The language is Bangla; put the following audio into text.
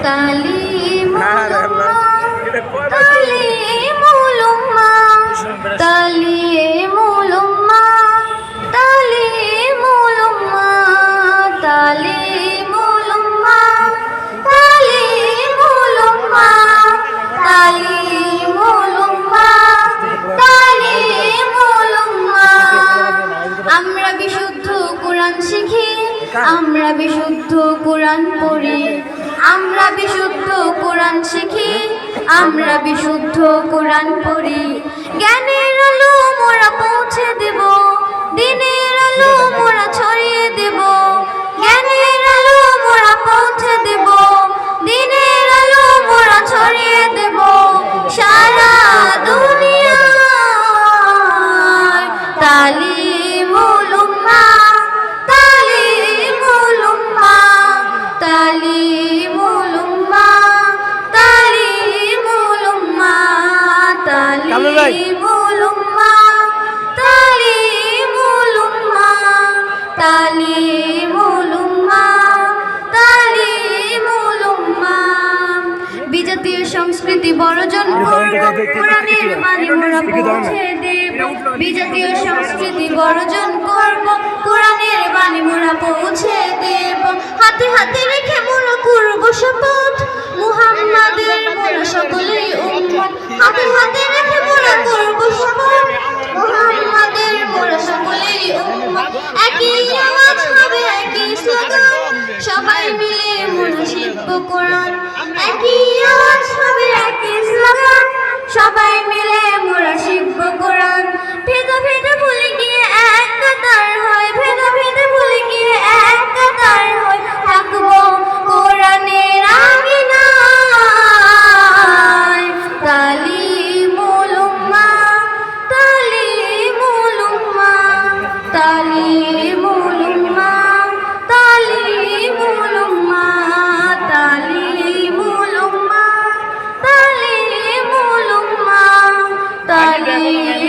তালিমুল উম্মাহ তালিমুল উম্মাহ তালিমুল উম্মাহ তালিমুল উম্মাহ তালিমুল উম্মাহ তালিমুল উম্মাহ তালিমুল উম্মাহ তালিমুল উম্মাহ। আমরা বিশুদ্ধ কোরআন শিখি, আমরা বিশুদ্ধ কোরআন পড়ি, আমরা বিশুদ্ধ কোরআন শিখি, আমরা বিশুদ্ধ কোরআন পড়ি। জ্ঞানের আলো মোরা পৌঁছে দেব, দিনের আলো মোরা ছড়িয়ে দেব। জ্ঞানের আলো মোরা পৌঁছে দেব, দিনের আলো মোরা ছড়িয়ে দেব। সারা দুনিয়ায় তালিমুল উম্মাহ তালিমুল উম্মাহ তালিমুল উম্মাহ তালিমুল উম্মাহ তালিমুল উম্মাহ তালিমুল উম্মাহ তালিমুল উম্মাহ তালিমুল উম্মাহ। বিজাতীয় সংস্কৃতি বর্জন করব, কোরআনের বাণী মোরা পৌঁছে দেব। বিজাতীয় সংস্কৃতি বর্জন করব, কোরআনের বাণী মোরা পৌঁছে দেব। হাতে হাতে রেখে মোরা করব শপথ, মুহাম্মাদের মোরা সকলেই উম্মত। হাতে হাতে রেখে মোরা করব শপথ, মুহাম্মাদের মোরা সকলেই উম্মত। একই আওয়াজ হবে, একই স্লোগান, সবাই মিলে মোরা শিখব কোরআন। একই আওয়াজ হবে, একই স্লোগান, সবাই মিলে মোরা শিখব কোরআন। ভেদা ভেদা ভুলে গিয়ে এক কাতার হয়, ভেদা ভেদা ভুলে গিয়ে এক কাতার হয়, থাকবো কোরআনের আঙিনায়। তালিমুল উম্মাহ তালিমুল উম্মাহ তালিমুল উম্মাহ তালিমুল উম্মাহ তালিমুল উম্মাহ তালিমুল উম্মাহ তালিমুল